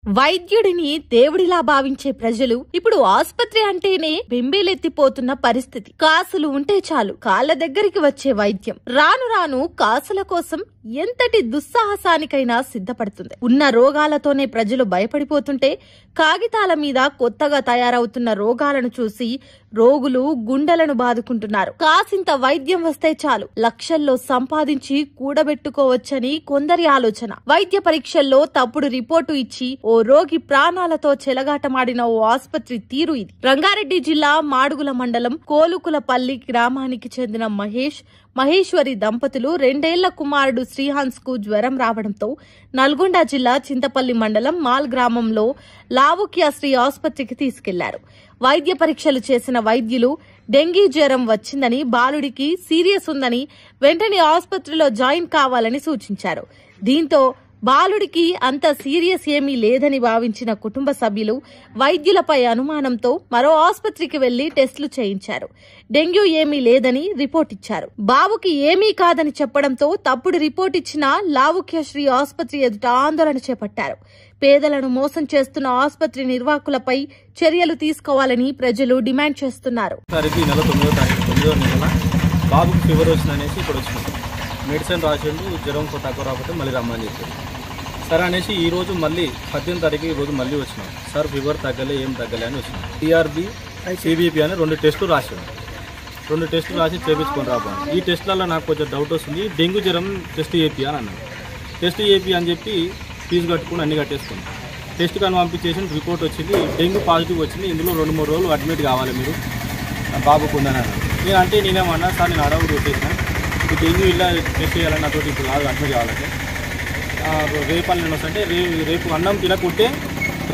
వైద్యుడిని దేవుడిలా భావించే ప్రజలు ఇప్పుడు ఆస్పత్రి అంటేనే బెంబేలెత్తిపోతున్న పరిస్థితి. కాసులు ఉంటే చాలు కాళ్ల దగ్గరికి వచ్చే వైద్యం రాను రాను కాసుల కోసం ఎంతటి దుస్సాహసానికైనా సిద్ధపడుతుంది. ఉన్న రోగాలతోనే ప్రజలు భయపడిపోతుంటే కాగితాల మీద కొత్తగా తయారవుతున్న రోగాలను చూసి రోగులు గుండెలను బాదుకుంటున్నారు. కాసింత వైద్యం వస్తే చాలు లక్షల్లో సంపాదించి కూడబెట్టుకోవచ్చని కొందరి ఆలోచన. వైద్య పరీక్షల్లో తప్పుడు రిపోర్టు ఇచ్చి ఓ రోగి ప్రాణాలతో చెలగాటమాడిన ఓ ఆస్పత్రి తీరు ఇది. రంగారెడ్డి జిల్లా మాడుగుల మండలం కోలుకులపల్లి గ్రామానికి చెందిన మహేశ్వరి దంపతులు 2 ఏళ్ల కుమారుడు శ్రీహాన్స్ కు జ్వరం రావడంతో నల్గొండ జిల్లా చింతపల్లి మండలం మాల్ గ్రామంలో లావుక్యా శ్రీ ఆసుపత్రికి తీసుకెళ్లారు. వైద్య పరీక్షలు చేసిన వైద్యులు డెంగీ జ్వరం వచ్చిందని, బాలుడికి సీరియస్ ఉందని వెంటనే ఆసుపత్రిలో జాయిన్ కావాలని సూచించారు. దీంతో బాలుడికి అంత సీరియస్ ఏమీ లేదని భావించిన కుటుంబ సభ్యులు వైద్యులపై అనుమానంతో మరో ఆసుపత్రికి వెళ్లి టెస్టులు చేయించారు. డెంగ్యూ ఏమీ లేదని రిపోర్ట్ ఇచ్చారు. బాబుకి ఏమీ కాదని చెప్పడంతో తప్పుడు రిపోర్ట్ ఇచ్చిన లావుక్య శ్రీ ఆసుపత్రి ఎదుట ఆందోళన చేపట్టారు. పేదలను మోసం చేస్తున్న ఆసుపత్రి నిర్వాహకులపై చర్యలు తీసుకోవాలని ప్రజలు డిమాండ్ చేస్తున్నారు. బాబుకి ఫీవర్ వచ్చిందనేసి ఇప్పుడు వచ్చింది, మెడిసిన్ రాసిండు, జ్వరం తక్కువ రాకపోతే మళ్ళీ రమ్మని చెప్పారు. సరే అనేసి ఈరోజు మళ్ళీ 18వ తారీఖు ఈరోజు మళ్ళీ వచ్చినాం. సార్ ఫీవర్ తగ్గలే, ఏం తగ్గలే అని వచ్చినాం. టీఆర్బీ సిబిపి అని 2 టెస్టులు రాసాను. 2 టెస్టులు రాసి చేయించుకొని రాబోను. ఈ టెస్టులలో నాకు కొంచెం డౌట్ వస్తుంది, డెంగ్యూ జ్వరం టెస్ట్ చేపి అని అన్నాను. టెస్ట్ చేపి అని చెప్పి ఫీజు కట్టుకుని అన్ని కట్టేసుకున్నాను. టెస్ట్ కానీ పంపించేసి రిపోర్ట్ వచ్చింది, డెంగ్యూ పాజిటివ్ వచ్చింది. ఇందులో 2-3 రోజులు అడ్మిట్ కావాలి మీరు బాబుకు ఉందని అన్నాను. నేనేమన్నా సార్ నేను అడవుడు వచ్చేసాను, ఇప్పుడు డెంగ్యూ ఇలా టెస్ట్ చేయాలని నాతోటి ఇప్పుడు కాదు అడ్మిట్ కావాలంటే రేపు అని నేను వస్తుంటే రేపు అన్నం తినకుంటే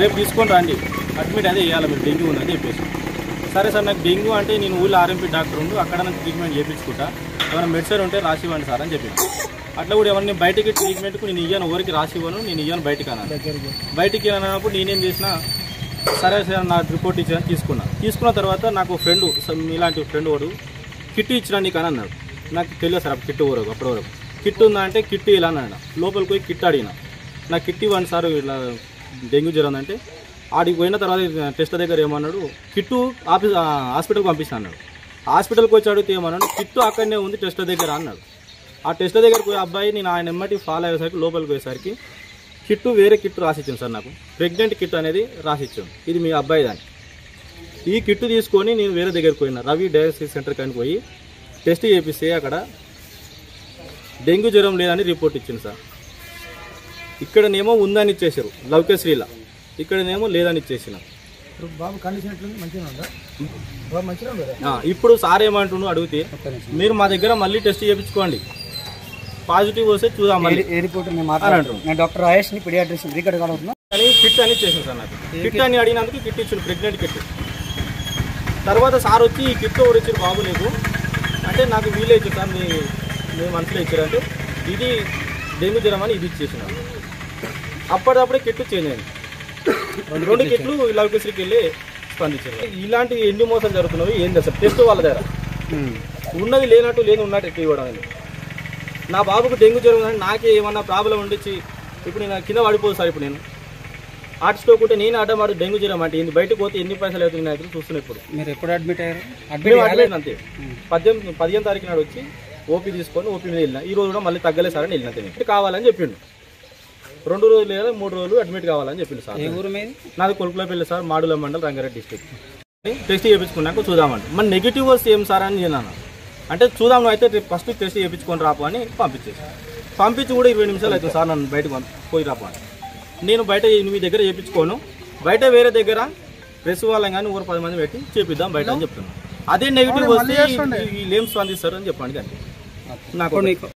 రేపు తీసుకొని రండి, అడ్మిట్ అదే చేయాలి మీరు డెంగ్యూ ఉందని చెప్పేసి. సరే సార్ నాకు డెంగ్యూ అంటే నేను ఊళ్ళో ఆర్ఎంపీ డాక్టర్ ఉండు, అక్కడ నాకు ట్రీట్మెంట్ చేయించుకుంటా, ఏమైనా మెడిసిన్ ఉంటే రాసి ఇవ్వండి సార్ అని చెప్పింది. అట్లా కూడా ఎవరిని బయటికి ట్రీట్మెంట్కు నేను ఇయ్యాను, ఎవరికి రాసి ఇవ్వను, నేను ఇయ్యాను బయటికి అన్నాను. బయటికి అన్నప్పుడు నేనేం చేసిన, సరే సార్ నా రిపోర్ట్ ఇచ్చాను తీసుకున్న తర్వాత నాకు ఫ్రెండ్ ఇలాంటి ఫ్రెండ్ వాడు కిట్ ఇచ్చినా నీకు అని అన్నాడు. నాకు తెలియదు సార్ కిట్ వరకు అప్పటి వరకు కిట్ ఉందా అంటే కిట్ ఇలా అన్నాడు. లోపలికి పోయి కిట్ అడిగిన, నాకు కిట్ ఇవ్వండి సార్ ఇలా డెంగ్యూ జ్వరం అంటే. ఆడికి పోయిన తర్వాత టెస్ట్ దగ్గర ఏమన్నాడు, కిట్టు హాస్పిటల్కి పంపిస్తాను అన్నాడు. హాస్పిటల్కి వచ్చి అడిగితే ఏమన్నాడు, కిట్టు అక్కడనే ఉంది టెస్ట్ దగ్గర అన్నాడు. ఆ టెస్ట్ దగ్గరకు పోయి అబ్బాయి నేను ఆయన ఎమ్మటి ఫాలో అయ్యేసరికి లోపలికి పోయేసరికి కిట్టు వేరే కిట్టు రాసిచ్చాను సార్, నాకు ప్రెగ్నెంట్ కిట్ అనేది రాసిచ్చాను, ఇది మీ అబ్బాయి దాన్ని. ఈ కిట్టు తీసుకొని నేను వేరే దగ్గరికి పోయినా రవి డయాలసిస్ సెంటర్ కానీ పోయి టెస్ట్ చేపిస్తే అక్కడ డెంగ్యూ జ్వరం లేదని రిపోర్ట్ ఇచ్చింది సార్. ఇక్కడనేమో ఉందని ఇచ్చేసారు లౌక్యశ్రీలా, ఇక్కడనేమో లేదని ఇచ్చేసిన. ఇప్పుడు సార్ ఏమంటున్నాడు అడిగితే, మీరు మా దగ్గర మళ్ళీ టెస్ట్ చేయించుకోండి, పాజిటివ్ వస్తే చూద్దాం మళ్ళీ డాక్టర్ రాయేష్ పీడియాట్రిషియన్ అని కిట్ అని ఇచ్చేసాను సార్. నాకు కిట్ అని అడిగినందుకు కిట్ ఇచ్చాడు, ప్రెగ్నెంట్ కిట్. తర్వాత సార్ వచ్చి ఈ కిట్ ఎవరు ఇచ్చారు బాబు నీకు అంటే, నాకు వీలే ఇచ్చారు సార్, మీ మనసులో ఇచ్చారంటే ఇది డెంగ్యూ జ్వరం అని ఇది ఇచ్చేసినాను. అప్పటికప్పుడే కిట్టు చేంజ్ అయింది. 2 కిట్లు లౌక్యశ్రీకి వెళ్ళి స్పందించారు. ఇలాంటి ఎన్ని మోసాలు జరుగుతున్నాయి ఏంటి సార్? టెస్ట్ వాళ్ళ దగ్గర ఉన్నది లేనట్టు లేదు ఉన్నట్టు ఎట్టి ఇవ్వడం. నా బాబుకు డెంగ్యూ జ్వరం ఉందని నాకే ఏమన్నా ప్రాబ్లం ఉండిచ్చి ఇప్పుడు నేను కింద పడిపోదు సార్. ఇప్పుడు నేను ఆర్టిస్ట్కోకుంటే నేను అడ్డమాడు డెంగ్యూ జ్వరం అంటే ఏంది, బయటకు పోతే ఎన్ని పైసలు అవుతుంది నాకు చూస్తున్నాయి. ఇప్పుడు మీరు ఎప్పుడు అడ్మిట్ అయ్యారు? అడ్మిట్ అంతే 15వ తారీఖు నాడు వచ్చి ఓపీ తీసుకొని ఓపీ మీద వెళ్ళిన. ఈ రోజు కూడా మళ్ళీ తగ్గలేదు సార్ అని వెళ్ళిన. కావాలని చెప్పిండు, 2 రోజులు లేదా 3 రోజులు అడ్మిట్ కావాలని చెప్పిండు సార్. ఏ ఊరు మీద? నాది కొలుకులపల్లి సార్, మాడుగుల మండలం, రంగారెడ్డి డిస్ట్రిక్ట్. టెస్ట్ చేయించుకున్నాక చూద్దామండి, మన నెగిటివ్ వస్తే ఏం సార్ అని నేను అన్నాను. అంటే చూద్దాం అయితే ఫస్ట్ టెస్ట్ చేయించుకొని రాపు అని పంపించి కూడా 20 నిమిషాలు అవుతుంది సార్ నన్ను బయటకు పోయి రాపు అని. నేను బయట మీ దగ్గర చేయించుకోను, బయట వేరే దగ్గర ప్రెస్ వాళ్ళని కానీ 10 మంది పెట్టి చేపిద్దాం బయట అని చెప్తున్నాను. అదే నెగిటివ్ వస్తే వీళ్ళు ఏం స్పందిస్తారు అని చెప్పండి. నాకు